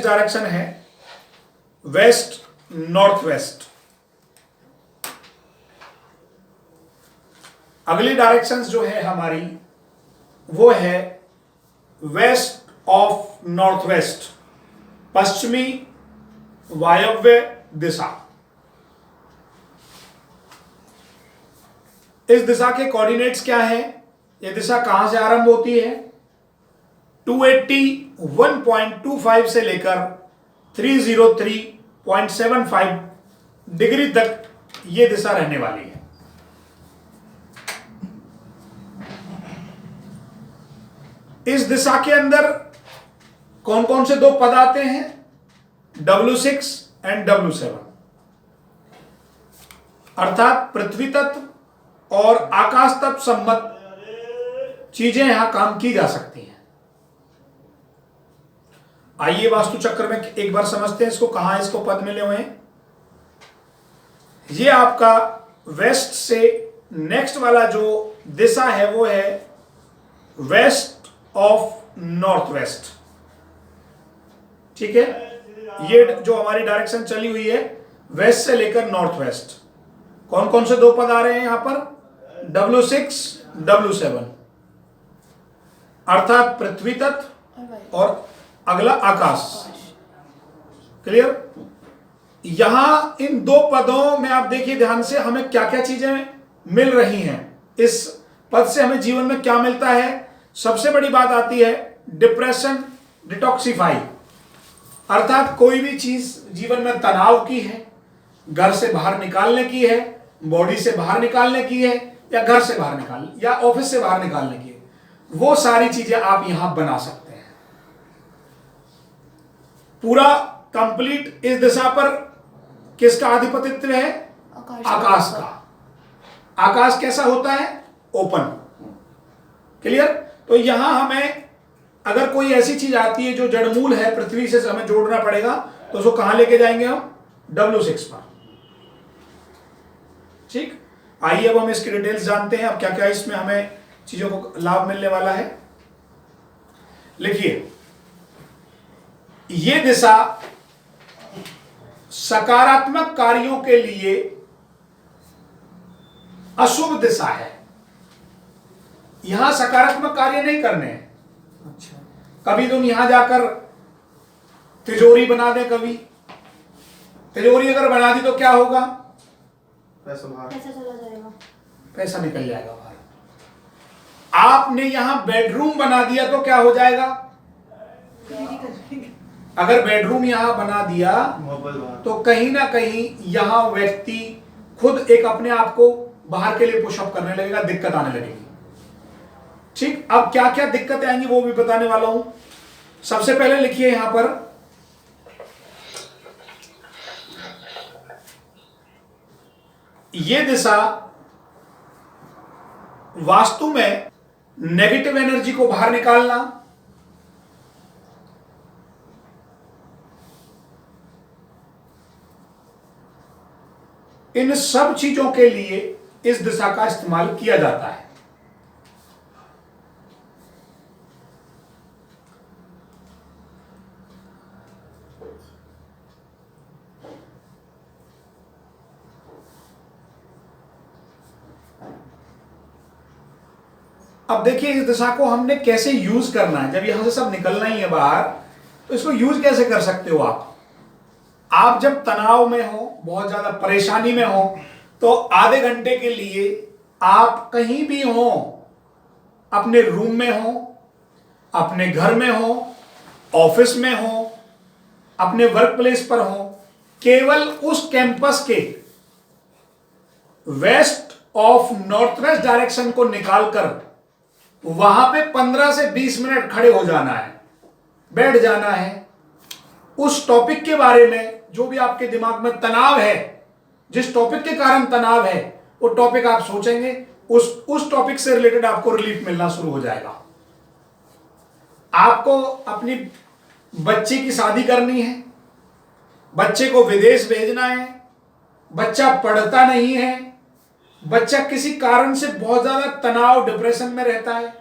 Direction है west north west. अगली directions जो है हमारी वो है वेस्ट ऑफ नॉर्थ वेस्ट, पश्चिमी वायव्य दिशा। इस दिशा के कोऑर्डिनेट्स क्या है? यह दिशा कहां से आरंभ होती है? 281.25 से लेकर 303.75 डिग्री तक यह दिशा रहने वाली है। इस दिशा के अंदर कौन कौन से दो पद आते हैं? W6 एंड W7, अर्थात पृथ्वी तत्व और आकाश तत्व संबद्ध चीजें यहां काम की जा सकती हैं। आइए वास्तु चक्र में एक बार समझते हैं इसको, कहां इसको पद मिले हुए हैं। ये आपका वेस्ट से नेक्स्ट वाला जो दिशा है वो है वेस्ट ऑफ नॉर्थ वेस्ट। ठीक है, ये जो हमारी डायरेक्शन चली हुई है वेस्ट से लेकर नॉर्थ वेस्ट। कौन कौन से दो पद आ रहे हैं यहां पर? W6 W7, अर्थात पृथ्वी तत्व और अगला आकाश। क्लियर? यहां इन दो पदों में आप देखिए ध्यान से, हमें क्या क्या चीजें मिल रही हैं। इस पद से हमें जीवन में क्या मिलता है? सबसे बड़ी बात आती है डिप्रेशन डिटॉक्सिफाई, अर्थात कोई भी चीज जीवन में तनाव की है, घर से बाहर निकालने की है, बॉडी से बाहर निकालने की है, या घर से बाहर निकालने या ऑफिस से बाहर निकालने की है, वो सारी चीजें आप यहां बना सकते हैं। पूरा कंप्लीट इस दिशा पर किसका आधिपत्य है? आकाश का। आकाश कैसा होता है? ओपन। क्लियर? तो यहां हमें अगर कोई ऐसी चीज आती है जो जड़मूल है, पृथ्वी से हमें जोड़ना पड़ेगा, तो उसको कहां लेके जाएंगे हम? W6 पर। ठीक, आइए अब हम इसकी डिटेल्स जानते हैं, अब क्या क्या इसमें हमें चीजों को लाभ मिलने वाला है। लिखिए, यह दिशा सकारात्मक कार्यों के लिए अशुभ दिशा है। यहां सकारात्मक कार्य नहीं करने हैं। अच्छा, कभी तुम यहां जाकर तिजोरी बना दे, कभी तिजोरी अगर बना दी तो क्या होगा? पैसा चला जाएगा, पैसा निकल जाएगा बाहर। आपने यहां बेडरूम बना दिया तो क्या हो जाएगा? अगर बेडरूम यहां बना दिया तो कहीं ना कहीं यहां व्यक्ति खुद एक अपने आप को बाहर के लिए पुशअप करने लगेगा, दिक्कत आने लगेगी। ठीक, अब क्या क्या दिक्कतें आएंगी वो भी बताने वाला हूं। सबसे पहले लिखिए यहां पर, यह दिशा वास्तु में नेगेटिव एनर्जी को बाहर निकालना, इन सब चीजों के लिए इस दिशा का इस्तेमाल किया जाता है। अब देखिए इस दिशा को हमने कैसे यूज करना है। जब यहां से सब निकलना ही है बाहर, तो इसको यूज कैसे कर सकते हो आप जब तनाव में हो, बहुत ज्यादा परेशानी में हो, तो आधे घंटे के लिए आप कहीं भी हो, अपने रूम में हो, अपने घर में हो, ऑफिस में हो, अपने वर्क प्लेस पर हो, केवल उस कैंपस के west of north west direction को निकालकर वहां पे 15 से 20 मिनट खड़े हो जाना है, बैठ जाना है। उस टॉपिक के बारे में जो भी आपके दिमाग में तनाव है, जिस टॉपिक के कारण तनाव है, वो टॉपिक आप सोचेंगे, उस टॉपिक से रिलेटेड आपको रिलीफ मिलना शुरू हो जाएगा। आपको अपनी बच्ची की शादी करनी है, बच्चे को विदेश भेजना है, बच्चा पढ़ता नहीं है, बच्चा किसी कारण से बहुत ज्यादा तनाव डिप्रेशन में रहता है,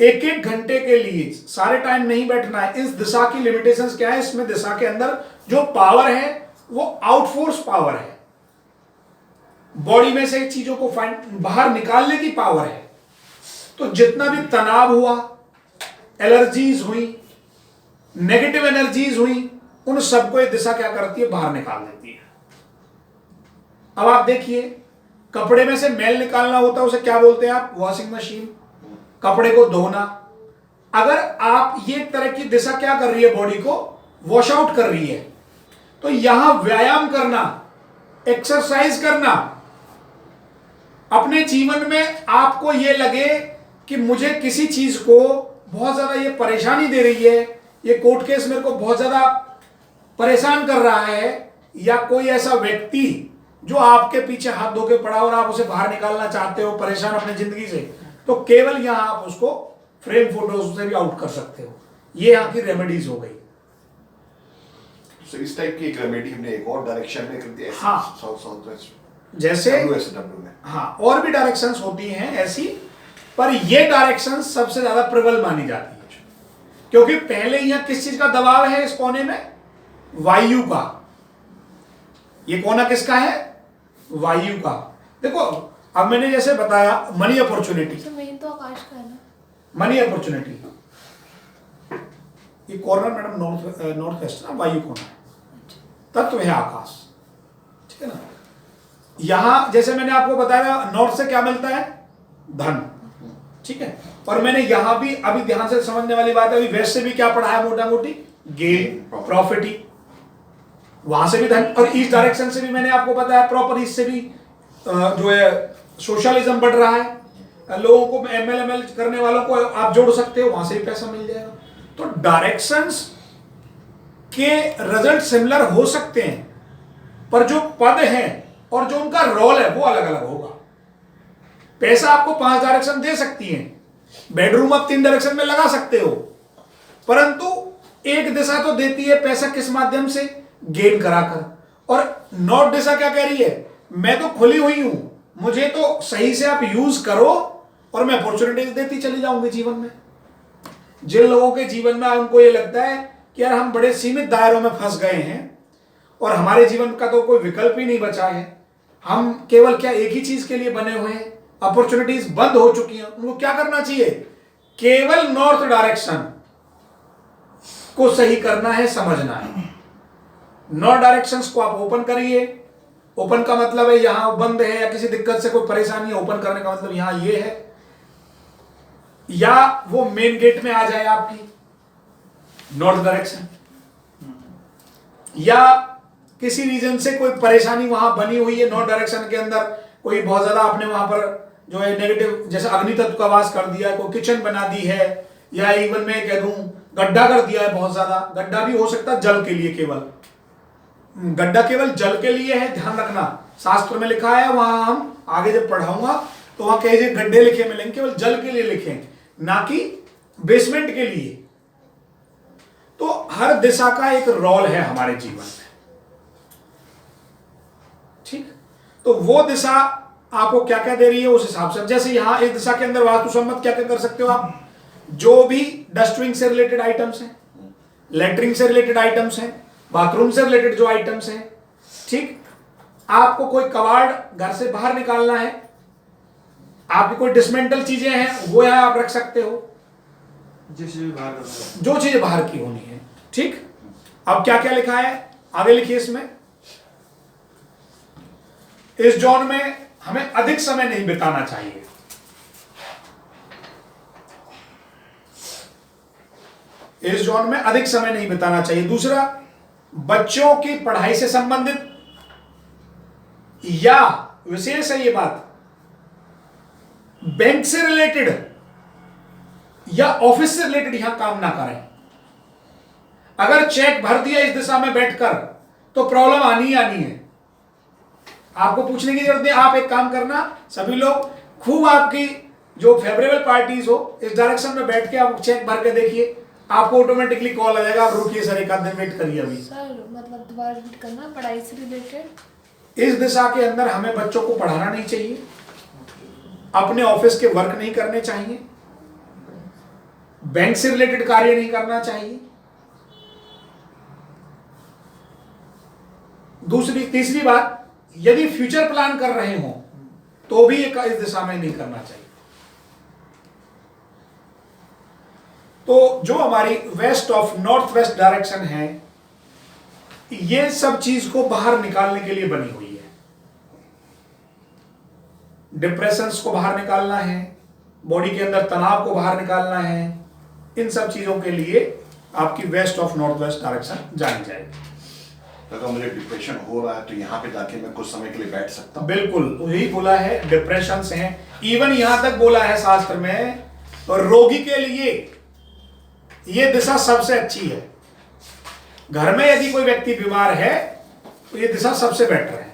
एक एक घंटे के लिए सारे टाइम नहीं बैठना है। इस दिशा की लिमिटेशंस क्या है, इसमें दिशा के अंदर जो पावर है वो आउटफोर्स पावर है, बॉडी में से चीजों को बाहर निकालने की पावर है। तो जितना भी तनाव हुआ, एलर्जीज हुई, नेगेटिव एनर्जीज हुई, उन सबको ये दिशा क्या करती है, बाहर निकाल देती है। अब आप देखिए, कपड़े में से मैल निकालना होता है उसे क्या बोलते हैं आप, वॉशिंग मशीन, कपड़े को धोना। अगर आप ये तरह की दिशा क्या कर रही है, बॉडी को वॉश आउट कर रही है, तो यहां व्यायाम करना, एक्सरसाइज करना, अपने जीवन में आपको ये लगे कि मुझे किसी चीज को बहुत ज्यादा ये परेशानी दे रही है, ये कोर्ट केस मेरे को बहुत ज्यादा परेशान कर रहा है, या कोई ऐसा व्यक्ति जो आपके पीछे हाथ धो के पड़ा और आप उसे बाहर निकालना चाहते हो परेशान अपनी जिंदगी से, तो केवल यहां आप उसको फ्रेम फोटोज से भी आउट कर सकते हो। ये यहां की रेमेडीज हो गई। So, इस टाइप की एक रेमेडी हमने एक और डायरेक्शन में कर दी है। हाँ, साउथ वेस्ट जैसे WSW में। हाँ, और भी डायरेक्शंस होती हैं ऐसी, पर ये डायरेक्शन सबसे ज्यादा प्रबल मानी जाती है, क्योंकि पहले यहां किस चीज का दबाव है, इस कोने में वायु का। ये कोना किसका है, वायु का। देखो अब मैंने जैसे बताया मनी अपॉर्चुनिटी, तो आकाश का है ना, मनी अपॉर्चुनिटी, ये कॉर्नर मैडम नॉर्थ वेस्ट ना, वायु कोना है, तत्व है आकाश, ठीक है ना। यहां जैसे मैंने आपको बताया नॉर्थ से क्या मिलता है, धन, ठीक है। और मैंने यहां भी अभी ध्यान से समझने वाली बात है, अभी वेस्ट से भी क्या पढ़ा है, मोटा मोटी गेन, प्रॉफिटी, वहां से भी धन। और ईस्ट डायरेक्शन से भी मैंने आपको बताया प्रॉपर, ईस्ट से भी जो है सोशलिज्म बढ़ रहा है, लोगों को ML करने वालों को आप जोड़ सकते हो, वहां से भी पैसा मिल जाएगा। तो डायरेक्शंस के रिजल्ट सिमिलर हो सकते हैं, पर जो पद है और जो उनका रोल है वो अलग अलग होगा। पैसा आपको 5 डायरेक्शन दे सकती है, बेडरूम आप 3 डायरेक्शन में लगा सकते हो, परंतु एक दिशा तो देती है पैसा, किस माध्यम से, गेन कराकर। और नॉर्थ दिशा क्या कह रही है, मैं तो खुली हुई हूं, मुझे तो सही से आप यूज करो और मैं अपॉर्चुनिटीज देती चली जाऊंगी जीवन में। जिन लोगों के जीवन में उनको ये लगता है कि यार हम बड़े सीमित दायरों में फंस गए हैं और हमारे जीवन का तो कोई विकल्प ही नहीं बचा है, हम केवल क्या एक ही चीज के लिए बने हुए हैं, अपॉर्चुनिटीज बंद हो चुकी हैं, उनको क्या करना चाहिए, केवल नॉर्थ डायरेक्शन को सही करना है, समझना है। नॉर्थ डायरेक्शंस को आप ओपन करिए। ओपन का मतलब है यहां बंद है या किसी दिक्कत से कोई परेशानी है, ओपन करने का मतलब यहां ये है, या वो मेन गेट में आ जाए आपकी नॉर्थ डायरेक्शन, या किसी रीजन से कोई परेशानी वहां बनी हुई है नॉर्थ डायरेक्शन के अंदर, कोई बहुत ज्यादा आपने वहां पर जो है नेगेटिव, जैसे अग्नि तत्व का वास कर दिया, कोई किचन बना दी है, या इवन मैं कह दूं गड्ढा कर दिया है, बहुत ज्यादा गड्ढा भी हो सकता है जल के लिए, केवल गड्ढा केवल जल के लिए है, ध्यान रखना, शास्त्र में लिखा है, वहां हम आगे जब पढ़ाऊंगा तो वहां कई जगह गड्ढे लिखे मिलेंगे, केवल जल के लिए लिखे, ना कि बेसमेंट के लिए। तो हर दिशा का एक रोल है हमारे जीवन में, ठीक। तो वो दिशा आपको क्या क्या दे रही है उस हिसाब से, जैसे यहां इस दिशा के अंदर वास्तुसम्मत क्या क्या कर सकते हो आप, जो भी डस्टविंग से रिलेटेड आइटम्स हैं, लेटरिंग से रिलेटेड आइटम्स हैं, बाथरूम से रिलेटेड जो आइटम्स हैं, ठीक। आपको कोई कबाड़ घर से बाहर निकालना है, आपकी कोई डिसमेंटल चीजें हैं वो यहां आप रख सकते हो, जो चीजें बाहर की होनी है, ठीक। अब क्या क्या लिखा है आगे लिखिए, इसमें इस जोन में हमें अधिक समय नहीं बिताना चाहिए। इस जोन में अधिक समय नहीं बिताना चाहिए। दूसरा, बच्चों की पढ़ाई से संबंधित या विशेष है ये बात, बैंक से रिलेटेड या ऑफिस से रिलेटेड यहां काम ना करें। अगर चेक भर दिया इस दिशा में बैठकर तो प्रॉब्लम आनी ही आनी है, आपको पूछने की जरूरत नहीं। आप एक काम करना, सभी लोग खूब आपकी जो फेवरेबल पार्टीज हो इस डायरेक्शन में बैठ के आप चेक भर के देखिए, आपको ऑटोमेटिकली कॉल आ जाएगा, आप रुकिए सर एक आध दिन वेट करिए अभी। सर मतलब दोबारा रिपीट करना, पढ़ाई से रिलेटेड इस दिशा के अंदर हमें बच्चों को पढ़ाना नहीं चाहिए, अपने ऑफिस के वर्क नहीं करने चाहिए, बैंक से रिलेटेड कार्य नहीं करना चाहिए। तीसरी बात, यदि फ्यूचर प्लान कर रहे हो तो भी इस दिशा में नहीं करना चाहिए। तो जो हमारी west of north west direction है, ये सब चीज को बाहर निकालने के लिए बनी हुई है। डिप्रेशंस को बाहर निकालना है, बॉडी के अंदर तनाव को बाहर निकालना है, इन सब चीजों के लिए आपकी west of north west direction जानी जाएगी। अगर मुझे डिप्रेशन हो रहा है तो यहाँ पे जाके मैं कुछ समय के लिए बैठ सकता हूँ। बिल्कुल यही बोला है, डिप्रेशन हैं, इवन यहां तक बोला है शास्त्र में, और रोगी के लिए यह दिशा सबसे अच्छी है। घर में यदि कोई व्यक्ति बीमार है तो यह दिशा सबसे बेटर है।